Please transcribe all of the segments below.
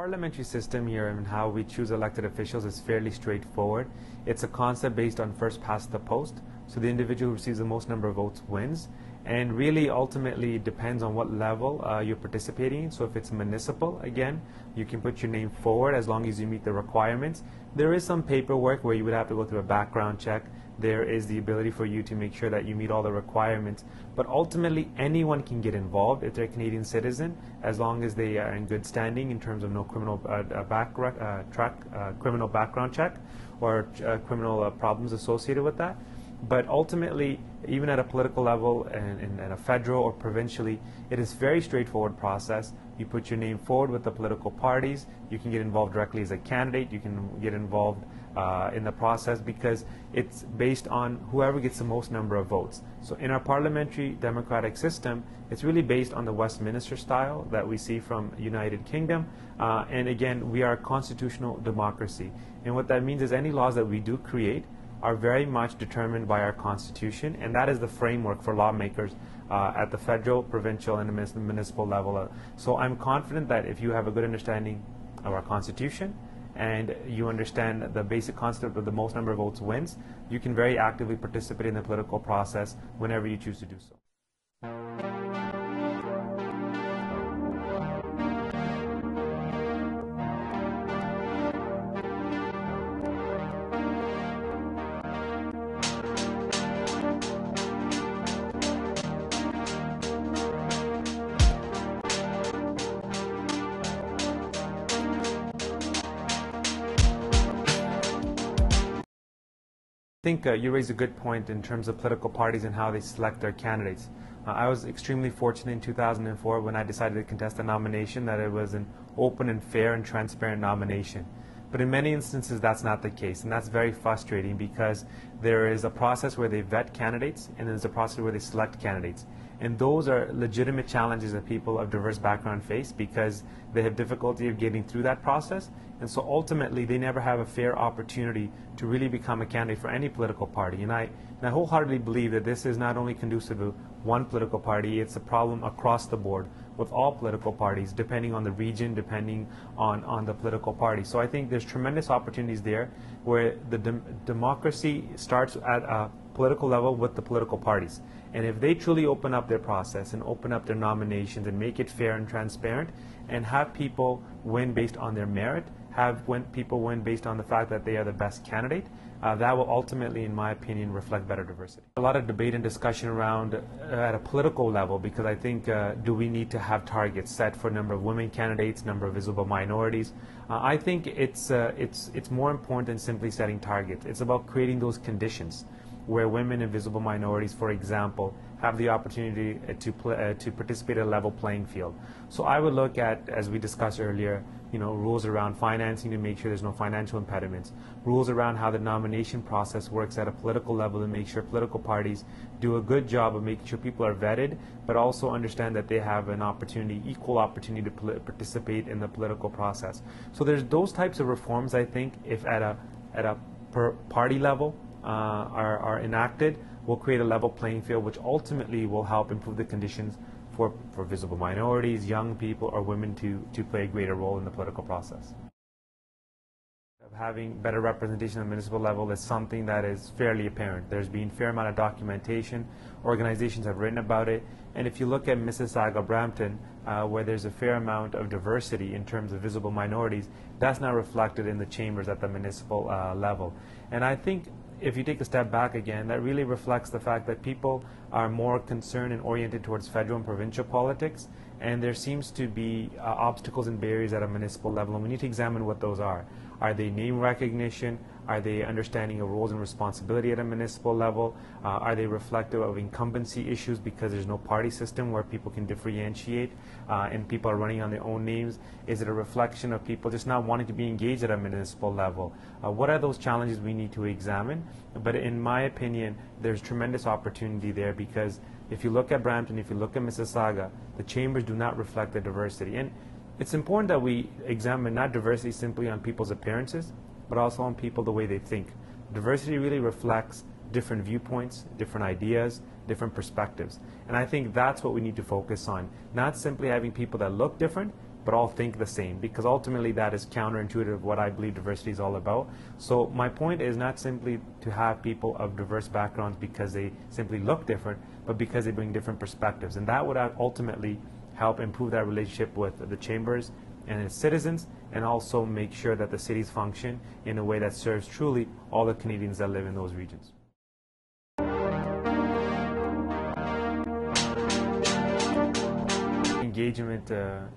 Parliamentary system here and how we choose elected officials is fairly straightforward. It's a concept based on first past the post. So the individual who receives the most number of votes wins. And really, ultimately, it depends on what level you're participating in. So if it's municipal, again, you can put your name forward as long as you meet the requirements. There is some paperwork where you would have to go through a background check. There is the ability for you to make sure that you meet all the requirements. But ultimately, anyone can get involved if they're a Canadian citizen, as long as they are in good standing in terms of no criminal criminal background check or criminal problems associated with that. But ultimately, even at a political level and at a federal or provincially, it is a very straightforward process. You put your name forward with the political parties. You can get involved directly as a candidate. You can get involved in the process because it's based on whoever gets the most number of votes. So in our parliamentary democratic system, it's really based on the Westminster style that we see from United Kingdom. And again, we are a constitutional democracy. And what that means is any laws that we do create are very much determined by our Constitution, and that is the framework for lawmakers at the federal, provincial, and municipal level. So I'm confident that if you have a good understanding of our Constitution and you understand the basic concept of the most number of votes wins, you can very actively participate in the political process whenever you choose to do so. I think you raise a good point in terms of political parties and how they select their candidates. I was extremely fortunate in 2004 when I decided to contest a nomination that it was an open and fair and transparent nomination. But in many instances that's not the case, and that's very frustrating because there is a process where they vet candidates and there's a process where they select candidates. And those are legitimate challenges that people of diverse background face because they have difficulty of getting through that process. And so ultimately they never have a fair opportunity to really become a candidate for any political party. And I wholeheartedly believe that this is not only conducive to one political party, it's a problem across the board with all political parties, depending on the region, depending on the political party. So I think there's tremendous opportunities there where the democracy starts at a political level with the political parties. And if they truly open up their process and open up their nominations and make it fair and transparent and have people win based on their merit, people win based on the fact that they are the best candidate, that will ultimately, in my opinion, reflect better diversity. A lot of debate and discussion around at a political level because I think do we need to have targets set for number of women candidates, number of visible minorities? I think it's more important than simply setting targets. It's about creating those conditions where women and visible minorities, for example, have the opportunity to participate at a level playing field. So I would look at, as we discussed earlier, rules around financing to make sure there's no financial impediments, rules around how the nomination process works at a political level to make sure political parties do a good job of making sure people are vetted, but also understand that they have an opportunity, equal opportunity to participate in the political process. So there's those types of reforms, I think, if at a per party level are enacted, will create a level playing field, which ultimately will help improve the conditions for visible minorities, young people, or women to play a greater role in the political process. Having better representation at the municipal level is something that is fairly apparent. There's been a fair amount of documentation. Organizations have written about it. And if you look at Mississauga, Brampton, where there's a fair amount of diversity in terms of visible minorities, that's not reflected in the chambers at the municipal level. And I think if you take a step back again, that really reflects the fact that people are more concerned and oriented towards federal and provincial politics, and there seems to be obstacles and barriers at a municipal level, and we need to examine what those are. Are they name recognition? Are they understanding of roles and responsibility at a municipal level? Are they reflective of incumbency issues because there's no party system where people can differentiate and people are running on their own names? Is it a reflection of people just not wanting to be engaged at a municipal level? What are those challenges we need to examine? But in my opinion, there's tremendous opportunity there because if you look at Brampton, if you look at Mississauga, the chambers do not reflect the diversity. And it's important that we examine not diversity simply on people's appearances, but also on people the way they think. Diversity really reflects different viewpoints, different ideas, different perspectives. And I think that's what we need to focus on. Not simply having people that look different, but all think the same, because ultimately that is counterintuitive of what I believe diversity is all about. So my point is not simply to have people of diverse backgrounds because they simply look different, but because they bring different perspectives. And that would ultimately help improve that relationship with the chambers and its citizens, and also make sure that the cities function in a way that serves truly all the Canadians that live in those regions. Engagement,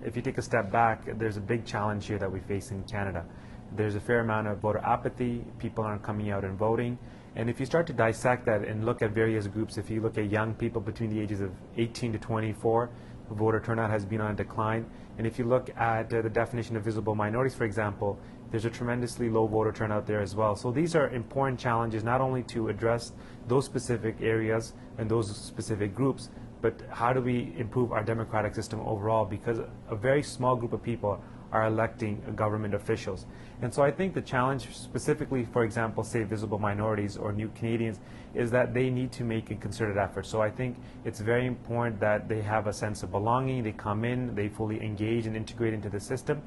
if you take a step back, there's a big challenge here that we face in Canada. There's a fair amount of voter apathy, people aren't coming out and voting, and if you start to dissect that and look at various groups, if you look at young people between the ages of 18 to 24, voter turnout has been on a decline, and if you look at the definition of visible minorities, for example, there's a tremendously low voter turnout there as well. So these are important challenges, not only to address those specific areas and those specific groups, but how do we improve our democratic system overall, because a very small group of people are electing government officials. And so I think the challenge specifically, for example, say visible minorities or new Canadians, is that they need to make a concerted effort. So I think it's very important that they have a sense of belonging, they come in, they fully engage and integrate into the system.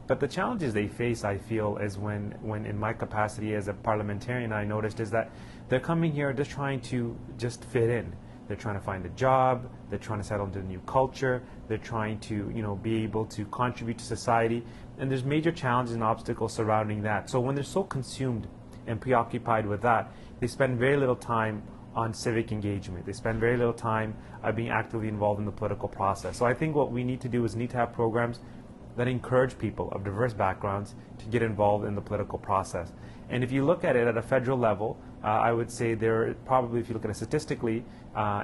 But the challenges they face, I feel, is when in my capacity as a parliamentarian, I noticed is that they're coming here just trying to just fit in. They're trying to find a job, they're trying to settle into a new culture, they're trying to, be able to contribute to society, and there's major challenges and obstacles surrounding that. So when they're so consumed and preoccupied with that, they spend very little time on civic engagement. They spend very little time being actively involved in the political process. So I think what we need to do is need to have programs that encourage people of diverse backgrounds to get involved in the political process. And if you look at it at a federal level, I would say there probably, if you look at it statistically,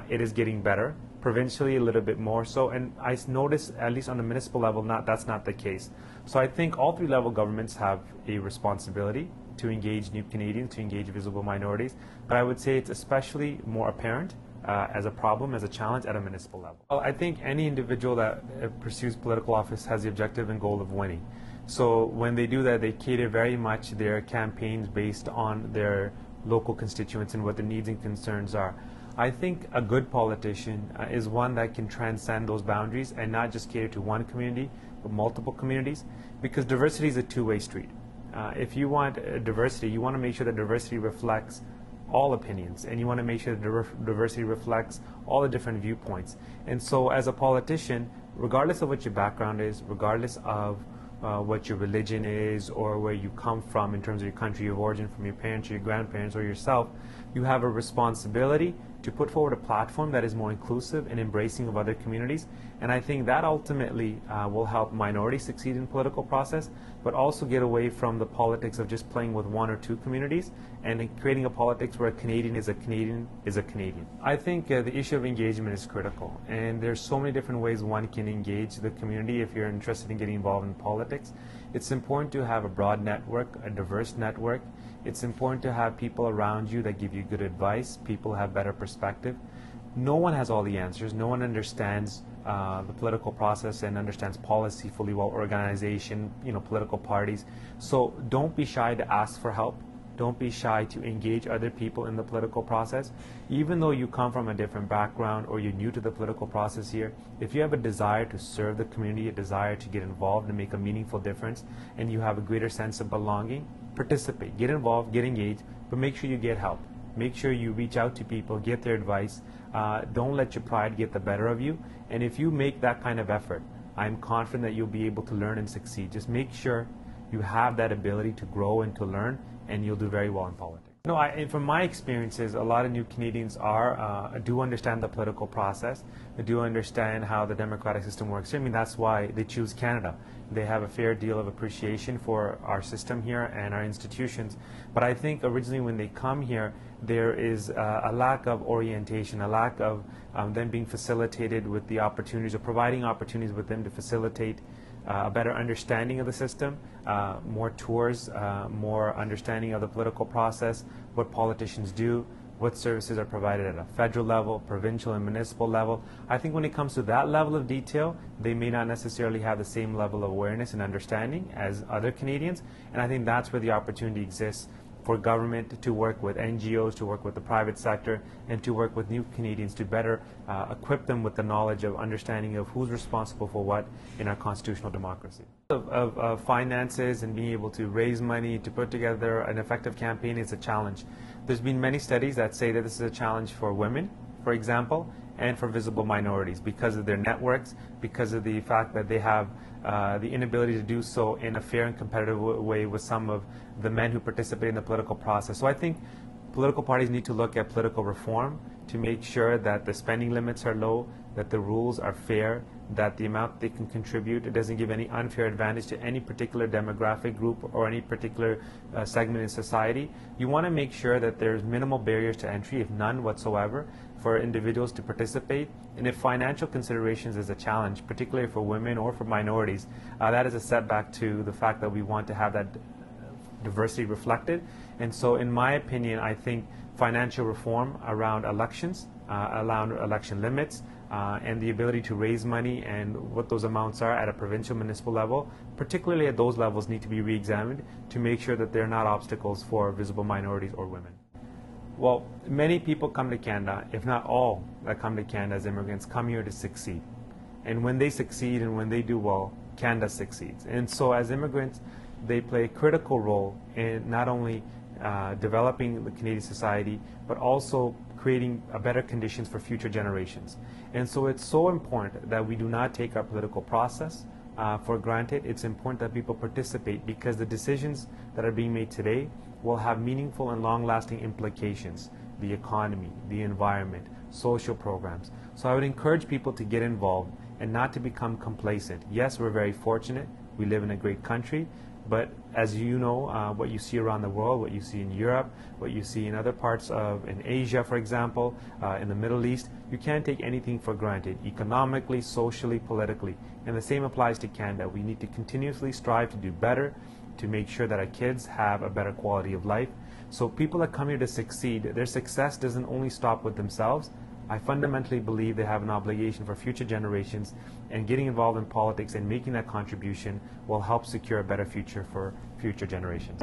it is getting better. Provincially, a little bit more so. And I notice, at least on the municipal level, that's not the case. So I think all three level governments have a responsibility to engage new Canadians, to engage visible minorities. But I would say it's especially more apparent as a problem, as a challenge at a municipal level. Well, I think any individual that pursues political office has the objective and goal of winning. So when they do that, they cater very much their campaigns based on their local constituents and what the needs and concerns are. I think a good politician is one that can transcend those boundaries and not just cater to one community, but multiple communities, because diversity is a two-way street. If you want diversity, you want to make sure that diversity reflects all opinions, and you want to make sure that diversity reflects all the different viewpoints. And so as a politician, regardless of what your background is, regardless of what your religion is or where you come from in terms of your country of origin, from your parents or your grandparents or yourself, you have a responsibility to put forward a platform that is more inclusive and embracing of other communities. And I think that ultimately will help minorities succeed in political process, but also get away from the politics of just playing with one or two communities and creating a politics where a Canadian is a Canadian is a Canadian. I think the issue of engagement is critical, and there's so many different ways one can engage the community if you're interested in getting involved in politics. It's important to have a broad network, a diverse network. It's important to have people around you that give you good advice, people who have better perspective. No one has all the answers. No one understands the political process and understands policy fully well, organization, political parties. So don't be shy to ask for help. Don't be shy to engage other people in the political process. Even though you come from a different background or you're new to the political process here, if you have a desire to serve the community, a desire to get involved and make a meaningful difference, and you have a greater sense of belonging, participate, get involved, get engaged, but make sure you get help. Make sure you reach out to people, get their advice. Don't let your pride get the better of you. And if you make that kind of effort, I'm confident that you'll be able to learn and succeed. Just make sure you have that ability to grow and to learn, and you'll do very well in politics. From my experiences, a lot of new Canadians do understand the political process. They do understand how the democratic system works. I mean, that's why they choose Canada. They have a fair deal of appreciation for our system here and our institutions. But I think originally when they come here, there is a lack of orientation, a lack of them being facilitated with the opportunities or providing opportunities with them to facilitate a better understanding of the system, more tours, more understanding of the political process, what politicians do, what services are provided at a federal level, provincial and municipal level. I think when it comes to that level of detail, they may not necessarily have the same level of awareness and understanding as other Canadians, and I think that's where the opportunity exists for government to work with NGOs, to work with the private sector, and to work with new Canadians to better equip them with the knowledge of understanding of who's responsible for what in our constitutional democracy. Of finances and being able to raise money to put together an effective campaign is a challenge. There's been many studies that say that this is a challenge for women, for example, and for visible minorities because of their networks, because of the fact that they have the inability to do so in a fair and competitive way with some of the men who participate in the political process. So I think political parties need to look at political reform to make sure that the spending limits are low, that the rules are fair, that the amount they can contribute, it doesn't give any unfair advantage to any particular demographic group or any particular segment in society. You want to make sure that there's minimal barriers to entry, if none whatsoever, for individuals to participate. And if financial considerations is a challenge, particularly for women or for minorities, that is a setback to the fact that we want to have that diversity reflected. And so in my opinion, I think financial reform around elections, around election limits, and the ability to raise money and what those amounts are at a provincial municipal level, particularly at those levels, need to be re-examined to make sure that they're not obstacles for visible minorities or women. Well, many people come to Canada, if not all that come to Canada as immigrants, come here to succeed. And when they succeed and when they do well, Canada succeeds. And so as immigrants, they play a critical role in not only developing the Canadian society, but also creating better conditions for future generations. And so it's so important that we do not take our political process for granted. It's important that people participate because the decisions that are being made today will have meaningful and long-lasting implications: the economy, the environment, social programs. So I would encourage people to get involved and not to become complacent. Yes, we're very fortunate. We live in a great country. But as you know, what you see around the world, what you see in Europe, what you see in other parts of, in Asia, for example, in the Middle East, you can't take anything for granted, economically, socially, politically. And the same applies to Canada. We need to continuously strive to do better, to make sure that our kids have a better quality of life. So people that come here to succeed, their success doesn't only stop with themselves. I fundamentally believe they have an obligation for future generations, and getting involved in politics and making that contribution will help secure a better future for future generations.